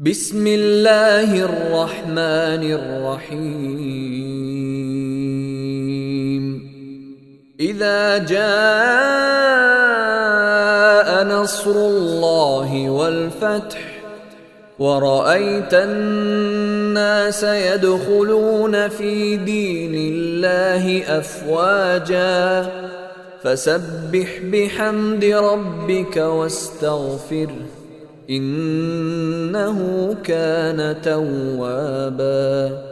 بسم الله الرحمن الرحيم. إذا جاء نصر الله والفتح ورأيت الناس يدخلون في دين الله أفواجا فسبح بحمد ربك واستغفره إنه كان توابا.